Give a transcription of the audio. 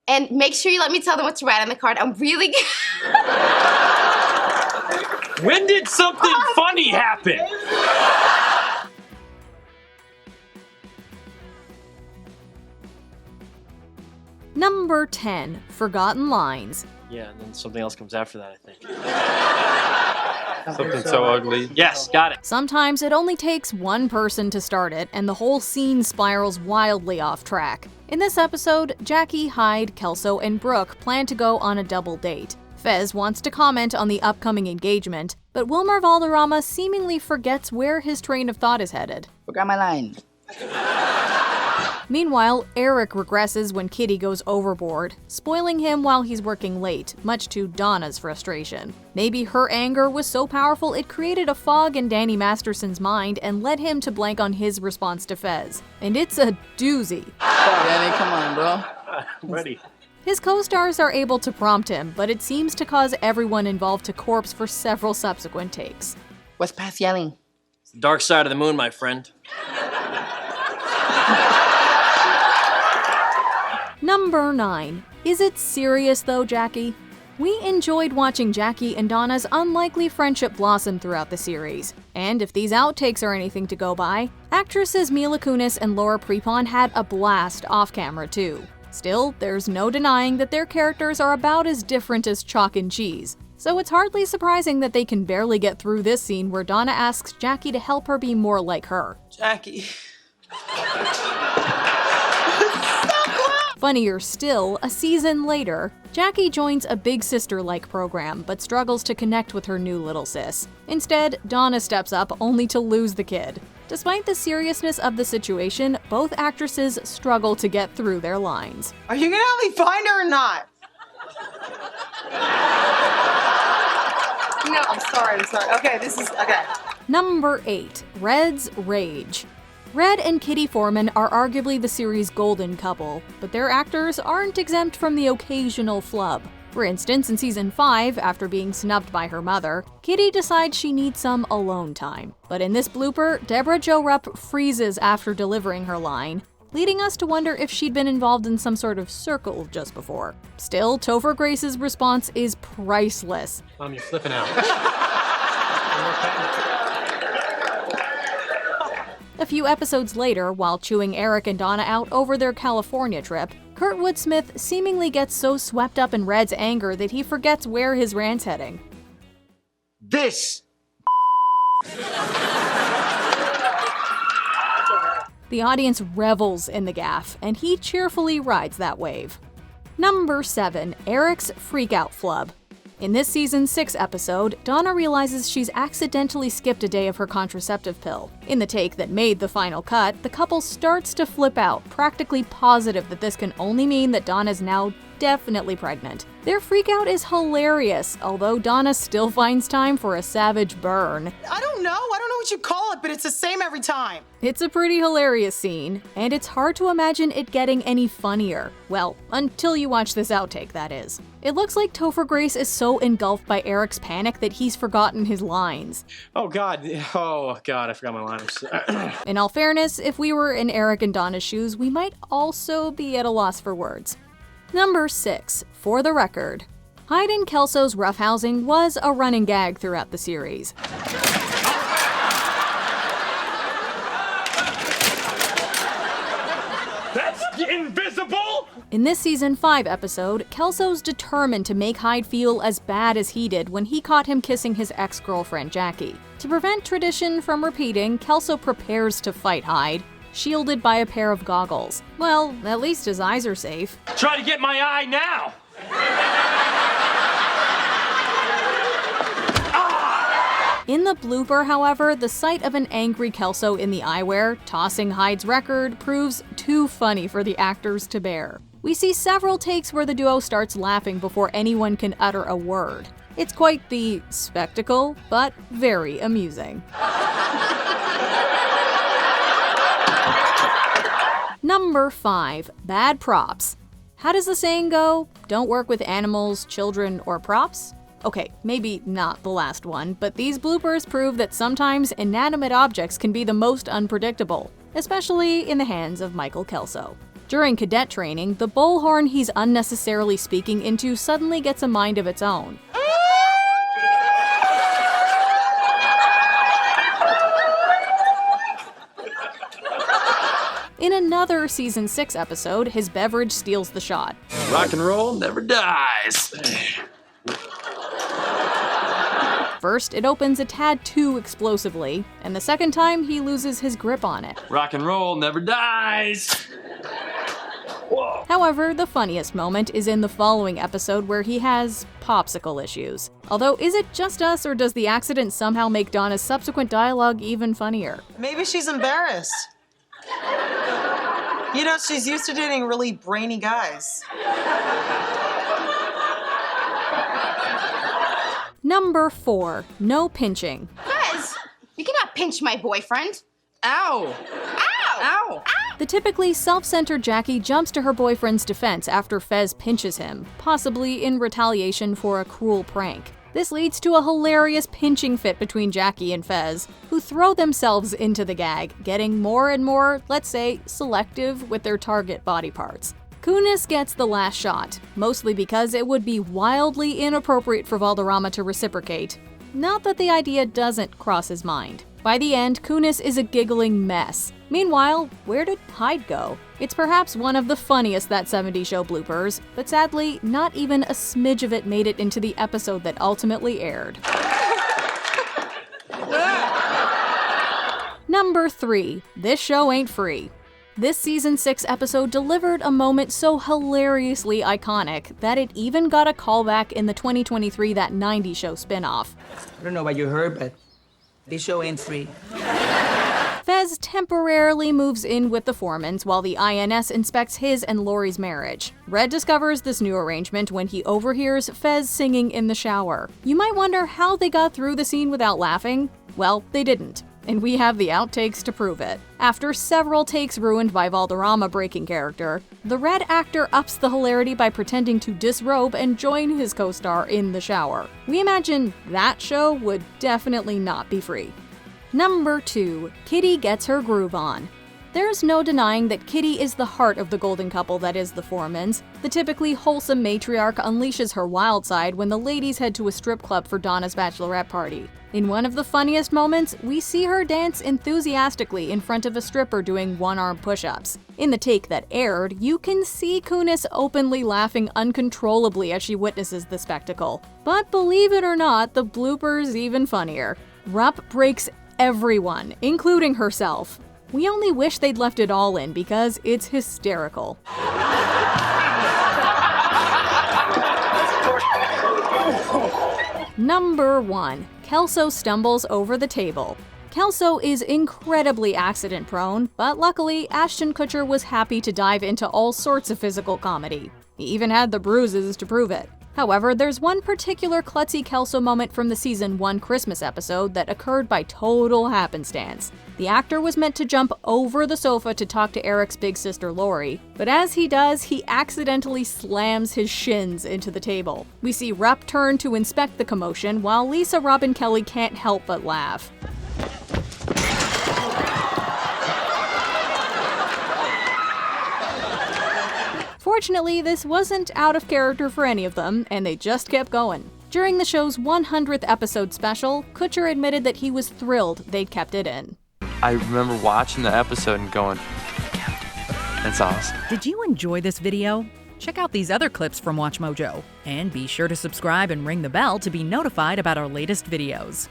And make sure you let me tell them what to write on the card. I'm really When did something funny happen? Number 10. Forgotten lines. Yeah, and then something else comes after that, I think. Something so ugly. Yes, got it. Sometimes it only takes one person to start it, and the whole scene spirals wildly off track. In this episode, Jackie, Hyde, Kelso, and Brooke plan to go on a double date. Fez wants to comment on the upcoming engagement, but Wilmer Valderrama seemingly forgets where his train of thought is headed. Forgot my line. Meanwhile, Eric regresses when Kitty goes overboard, spoiling him while he's working late, much to Donna's frustration. Maybe her anger was so powerful it created a fog in Danny Masterson's mind and led him to blank on his response to Fez. And it's a doozy. Danny, come on, bro. I'm ready. His co-stars are able to prompt him, but it seems to cause everyone involved to corpse for several subsequent takes. What's past yelling? It's the dark side of the moon, my friend. Number 9. Is it serious though, Jackie? We enjoyed watching Jackie and Donna's unlikely friendship blossom throughout the series. And if these outtakes are anything to go by, actresses Mila Kunis and Laura Prepon had a blast off-camera too. Still, there's no denying that their characters are about as different as chalk and cheese. So it's hardly surprising that they can barely get through this scene where Donna asks Jackie to help her be more like her. Jackie. Funnier still, a season later, Jackie joins a big sister-like program, but struggles to connect with her new little sis. Instead, Donna steps up only to lose the kid. Despite the seriousness of the situation, both actresses struggle to get through their lines. Are you gonna help me find her or not? No, I'm sorry. Okay, okay. Number 8. Red's Rage. Red and Kitty Foreman are arguably the series' golden couple, but their actors aren't exempt from the occasional flub. For instance, in season 5, after being snubbed by her mother, Kitty decides she needs some alone time. But in this blooper, Deborah Jo Rupp freezes after delivering her line, leading us to wonder if she'd been involved in some sort of circle just before. Still, Topher Grace's response is priceless. Mom, you're flipping out. A few episodes later, while chewing Eric and Donna out over their California trip, Kurtwood Smith seemingly gets so swept up in Red's anger that he forgets where his rant's heading. This! The audience revels in the gaffe, and he cheerfully rides that wave. Number 7. Eric's Freakout flub. In this season 6 episode, Donna realizes she's accidentally skipped a day of her contraceptive pill. In the take that made the final cut, the couple starts to flip out, practically positive that this can only mean that Donna's now definitely pregnant. Their freakout is hilarious, although Donna still finds time for a savage burn. I don't know what you call it, but it's the same every time. It's a pretty hilarious scene, and it's hard to imagine it getting any funnier. Well, until you watch this outtake, that is. It looks like Topher Grace is so engulfed by Eric's panic that he's forgotten his lines. Oh God, I forgot my line. In all fairness, if we were in Eric and Donna's shoes, we might also be at a loss for words. Number 6. For the record. Hyde and Kelso's roughhousing was a running gag throughout the series. That's invisible! In this season 5 episode, Kelso's determined to make Hyde feel as bad as he did when he caught him kissing his ex-girlfriend Jackie. To prevent tradition from repeating, Kelso prepares to fight Hyde, shielded by a pair of goggles. Well, at least his eyes are safe. Try to get my eye now! In the blooper, however, the sight of an angry Kelso in the eyewear, tossing Hyde's record, proves too funny for the actors to bear. We see several takes where the duo starts laughing before anyone can utter a word. It's quite the spectacle, but very amusing. Number 5. Bad props. How does the saying go? Don't work with animals, children, or props? Okay, maybe not the last one, but these bloopers prove that sometimes inanimate objects can be the most unpredictable, especially in the hands of Michael Kelso. During cadet training, the bullhorn he's unnecessarily speaking into suddenly gets a mind of its own. In another Season 6 episode, his beverage steals the shot. Rock and roll never dies. First, it opens a tad too explosively, and the second time, he loses his grip on it. Rock and roll never dies. Whoa. However, the funniest moment is in the following episode where he has popsicle issues. Although, is it just us, or does the accident somehow make Donna's subsequent dialogue even funnier? Maybe she's embarrassed. You know, she's used to dating really brainy guys. Number 4. No pinching. Fez, you cannot pinch my boyfriend. Ow! Ow! Ow! The typically self-centered Jackie jumps to her boyfriend's defense after Fez pinches him, possibly in retaliation for a cruel prank. This leads to a hilarious pinching fit between Jackie and Fez, who throw themselves into the gag, getting more and more, let's say, selective with their target body parts. Kunis gets the last shot, mostly because it would be wildly inappropriate for Valderrama to reciprocate. Not that the idea doesn't cross his mind. By the end, Kunis is a giggling mess. Meanwhile, where did Hyde go? It's perhaps one of the funniest That 70s Show bloopers, but sadly, not even a smidge of it made it into the episode that ultimately aired. Number 3. This show ain't free. This Season 6 episode delivered a moment so hilariously iconic that it even got a callback in the 2023 That 90s Show spinoff. I don't know what you heard, but this show ain't free. Fez temporarily moves in with the Foremans while the INS inspects his and Lori's marriage. Red discovers this new arrangement when he overhears Fez singing in the shower. You might wonder how they got through the scene without laughing. Well, they didn't. And we have the outtakes to prove it. After several takes ruined by Valderrama breaking character, the Red actor ups the hilarity by pretending to disrobe and join his co-star in the shower. We imagine that show would definitely not be free. Number 2. Kitty gets her groove on. There's no denying that Kitty is the heart of the golden couple that is the Foremans. The typically wholesome matriarch unleashes her wild side when the ladies head to a strip club for Donna's bachelorette party. In one of the funniest moments, we see her dance enthusiastically in front of a stripper doing one-arm push-ups. In the take that aired, you can see Kunis openly laughing uncontrollably as she witnesses the spectacle. But believe it or not, the blooper's even funnier. Rupp breaks everyone, including herself. We only wish they'd left it all in because it's hysterical. Number 1. Kelso stumbles over the table. Kelso is incredibly accident-prone, but luckily, Ashton Kutcher was happy to dive into all sorts of physical comedy. He even had the bruises to prove it. However, there's one particular klutzy Kelso moment from the Season 1 Christmas episode that occurred by total happenstance. The actor was meant to jump over the sofa to talk to Eric's big sister Lori, but as he does, he accidentally slams his shins into the table. We see Rupp turn to inspect the commotion, while Lisa Robin Kelly can't help but laugh. Fortunately, this wasn't out of character for any of them, and they just kept going. During the show's 100th episode special, Kutcher admitted that he was thrilled they'd kept it in. I remember watching the episode and going, that's awesome. Did you enjoy this video? Check out these other clips from WatchMojo, and be sure to subscribe and ring the bell to be notified about our latest videos.